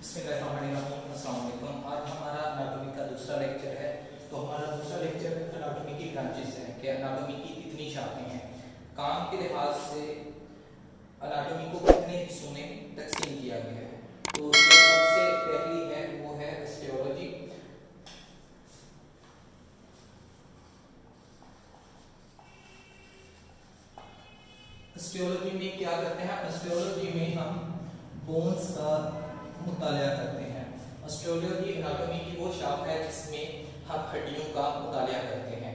अस्सलामुअलैकुम। आज हमारा एनाटॉमी का दूसरा लेक्चर है। तो हमारा दूसरा लेक्चर एनाटॉमी की ब्रांचेस है कि एनाटॉमी की कितनी शाखाएं हैं, काम के लिहाज से एनाटॉमी को कितने हिस्सों में तकसीम किया गया है। तो सबसे पहली है वो है ऑस्टियोलॉजी। ऑस्टियोलॉजी में क्या करते हैं? ऑस्टियोलॉजी में हम बोन्स का मुतालिया करते हैं। ऑस्टियोलॉजी एनाटॉमी की वो शाखा है जिसमें हम हड्डियों का मुतालिया करते हैं।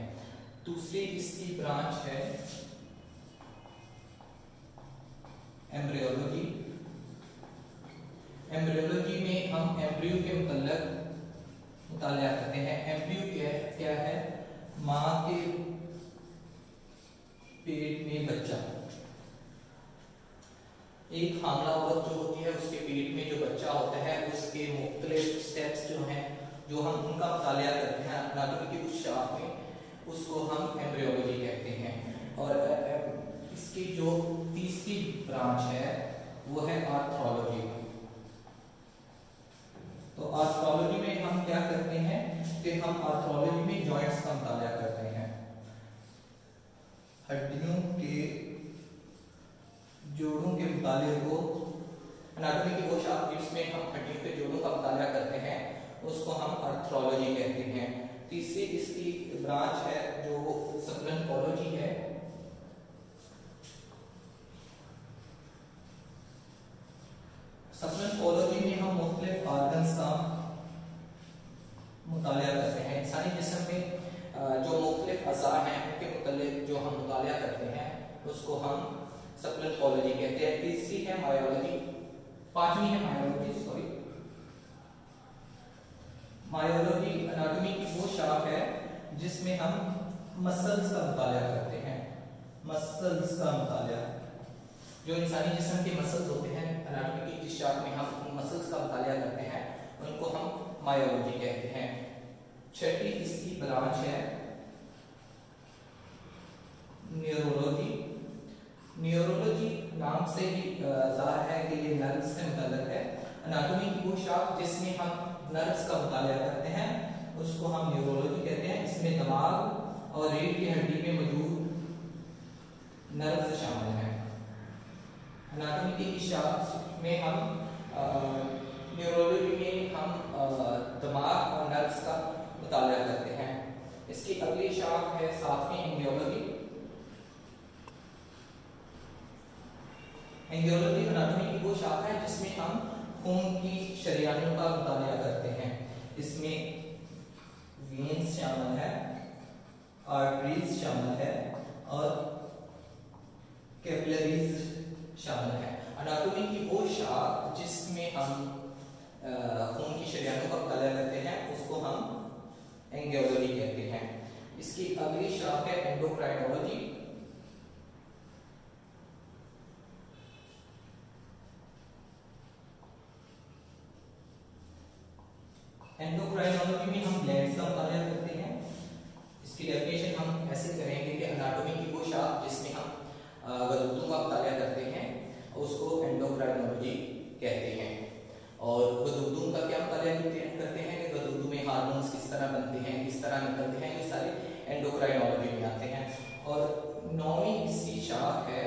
दूसरी इसकी ब्रांच है एम्ब्रियोलॉजी। एम्ब्रियोलॉजी में हम एम्ब्रियो के मुतल्लिक मुतालिया करते हैं। एम्ब्रियो क्या है? माँ के पेट में बच्चा, एक हामला औरत जो होती है उसके पेट में जो बच्चा होता है उसके मुख्तलिफ स्टेप्स जो हैं जो हम उनका मुतालिया करते हैं एनाटॉमी की उस शाख में, उसको हम एम्ब्रियोलॉजी कहते हैं। और इसकी जो तीसरी ब्रांच है वो है आर्थ्रोलॉजी। तो आर्थ्रोलॉजी में हम क्या करते हैं कि हम आर्थ्रोलॉजी में जॉइंट्स का मुतालिया करते हैं, हड्डियों के जोड़ों के मुतालिए को। एनाटॉमी की वो शाखा जिसमें हम हड्डियों के जोड़ों का मुतालिया करते हैं उसको हम आर्थ्रोलॉजी कहते हैं। तीसरी इसकी ब्रांच है जो सप्लेंकोलॉजी है। सप्लेंकोलॉजी में हम मुख्तलिफ ऑर्गन्स का मुतालिया करते हैं। इंसानी जिस्म में जो मुख्तलिफ अज़ा हैं उनके मुतालिक जो हम मुतालिया करते हैं उसको हम सप्लेंकोलॉजी कहते हैं। तीसरी है मायोलॉजी, पांचवी है मायोलॉजी। मायोलॉजी एनाटॉमी की वो शाख है जिसमें हम मसल्स का मुतालिया करते हैं। मसल्स का मुतालिया, जो इंसानी जिस्म के मसल्स होते हैं, एनाटॉमी की जिस शाख में हम मसल्स का मुतालिया करते हैं उनको हम मायोलॉजी कहते हैं। छठी इसकी ब्रांच है न्यूरोलॉजी। न्यूरोलॉजी नाम से ही जाहिर है कि ये नर्व्स से मुतल्लिक है। एनाटॉमी की वो शाख जिसमें हम नर्व्स का मुतालिया करते हैं उसको हम न्यूरोलॉजी कहते हैं। इसमें दिमाग और रीढ़ की हड्डी में मौजूद नर्व्स शामिल हैं। एनाटॉमी की इस शाख में हम न्यूरोलॉजी में हम दिमाग और नर्व्स का मुतालिया करते हैं। इसकी अगली शाख है सातवीं एंजियोलॉजी। एंजियोलॉजी एनाटॉमी की वो शाखा है जिसमें हम खून की शरियानों का मुतालिया करते हैं। इसमें वेन्स शामिल है, आर्टरीज शामिल है और कैपिलरीज शामिल है। एनाटॉमी की वो शाख जिसमें हम खून की शरियानों का मुतालिया करते हैं उसको हम एंजियोलॉजी कहते हैं। इसकी अगली शाख है एंडोक्राइनोलॉजी। एंडोक्राइनोलॉजी में हम ग्लैंड्स का मुतालिया करते हैं। इसकी डेफिनेशन हम ऐसे करेंगे कि एनाटॉमी की वो शाख जिसमें हम गदूदों का मुतालिया करते हैं उसको एंडोक्राइनोलॉजी कहते हैं। और गदूदों का क्या मुतालिया करते हैं कि गदूदों में हार्मोन्स किस तरह बनते हैं, किस तरह निकलते हैं, ये सारे एंडोक्राइनोलॉजी में आते हैं। और नौवीं इसकी शाख है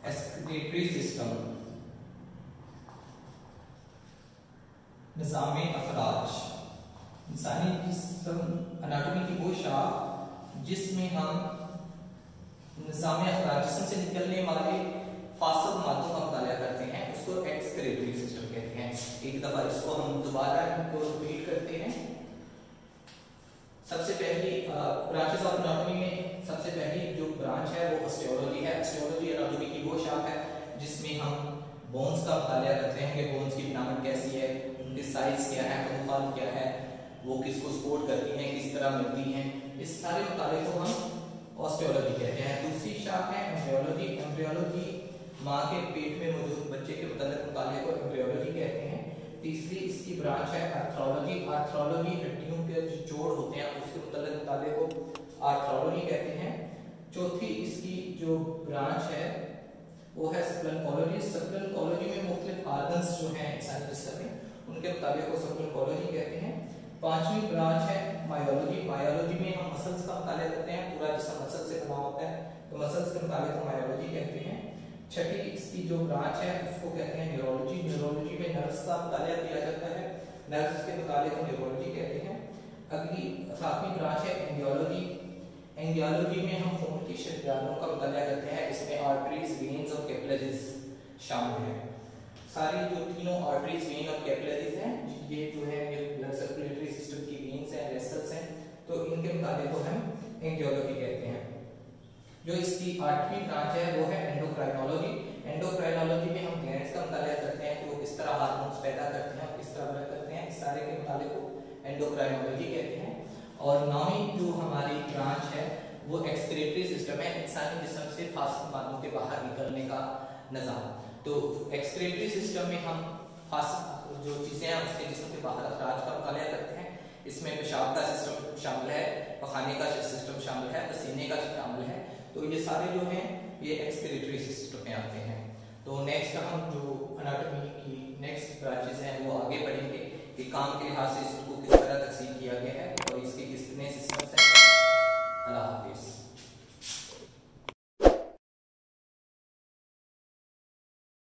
एक्सक्रीटरी सिस्टम, निज़ामे अखराज। इंसानी जिस्म एनाटॉमी की वो शाख जिसमें हम निज़ामे अखराज, जिस्म से निकलने वाले फासिल मादों का मुतालिया करते हैं उसको एक्सक्रीटरी सिस्टम कहते हैं। एक दफा इसको हम दोबारा इनको रिपीट करते हैं। सबसे पहली ब्रांचेस ऑफ एनाटॉमी में सबसे पहली जो ब्रांच है वो ऑस्टियोलॉजी है। ऑस्टियोलॉजी एनाटॉमी की वो शाख है जिसमें हम बोन्स का मुतालिया करते हैं कि बोन्स की बनावट कैसी है, उनके साइज क्या है, अनुपात क्या है, वो किसको सपोर्ट करती हैं, किस तरह मिलती हैं, इस सारे मुताले को हम ऑस्टियोलॉजी कहते हैं। दूसरी शाख है एम्ब्रियोलॉजी। एम्ब्रियोलॉजी माँ के पेट में मौजूद बच्चे के मुताले को एम्ब्रियोलॉजी कहते हैं। तीसरी इसकी ब्रांच है आर्थ्रोलॉजी। आर्थ्रोलॉजी हड्डियों के जो जोड़ होते हैं उसके मुताले को आर्थ्रोलॉजी कहते हैं। चौथी इसकी जो ब्रांच है वो है सबक्यूलेंट कॉलोनी। सबक्यूलेंट कॉलोनी में मुख्तलिफ ऑर्गन्स जो हैं इंसानी जिस्म में, उनके मुताबिक वो सबक्यूलेंट कॉलोनी कहते हैं। पांचवी ब्रांच है मायोलॉजी। मायोलॉजी में हम मसल्स का मुताला करते हैं, पूरा जिस्म मसल से बना होता है, तो मसल्स के मुताबिक हम मायोलॉजी कहते हैं। छठी इसकी जो ब्रांच है उसको कहते हैं न्यूरोलॉजी। न्यूरोलॉजी में नर्व्स का मुताला किया जाता है, नर्व्स के मुताबिक हम न्यूरोलॉजी कहते हैं। अगली सातवीं ब्रांच है एंजियोलॉजी। एंजियोलॉजी में हम खून की शरीयानों का मुताला करते हैं, इसमें आर्टरीज, वेन्स और कैपिलरीज शामिल हैं। सारी जो तीनों आर्टरीज, वेन और कैपिलरीज हैं, ये जो है ये ब्लड सर्कुलेटरी सिस्टम की वेन्स हैं, वेसल्स हैं, तो इनके मुताबिक को हम एंजियोलॉजी कहते हैं। जो इसकी आठवीं ब्रांच है वो है एंडोक्राइनोलॉजी। एंडोक्राइनोलॉजी में हम ग्लैंड्स का मुताला करते हैं कि वो किस तरह हार्मोन्स पैदा करते हैं और किस तरह बड़ा करते हैं, इस सारे के मुताबिक को एंडोक्राइनोलॉजी कहते हैं। और नौवीं जो हमारी ब्रांच है वो एक्सक्रीटरी सिस्टम है, इंसानी जिस्म से फासिल मादों के बाहर निकलने का निज़ाम। तो एक्सक्रीटरी सिस्टम में हम फासिल जो चीज़ें हैं उसके जिस्म के बाहर अखराज का मुताला करते हैं। इसमें पेशाब का सिस्टम शामिल है, पखाने का सिस्टम शामिल है, पसीने का शामिल है, तो ये सारे जो हैं ये एक्सक्रीटरी सिस्टम में आते हैं। तो नेक्स्ट हम जो एनाटॉमी की नेक्स्ट ब्रांचेस हैं वो आगे बढ़ेंगे कि काम के लिहाज से इसको किस तरह तकसीम किया गया है।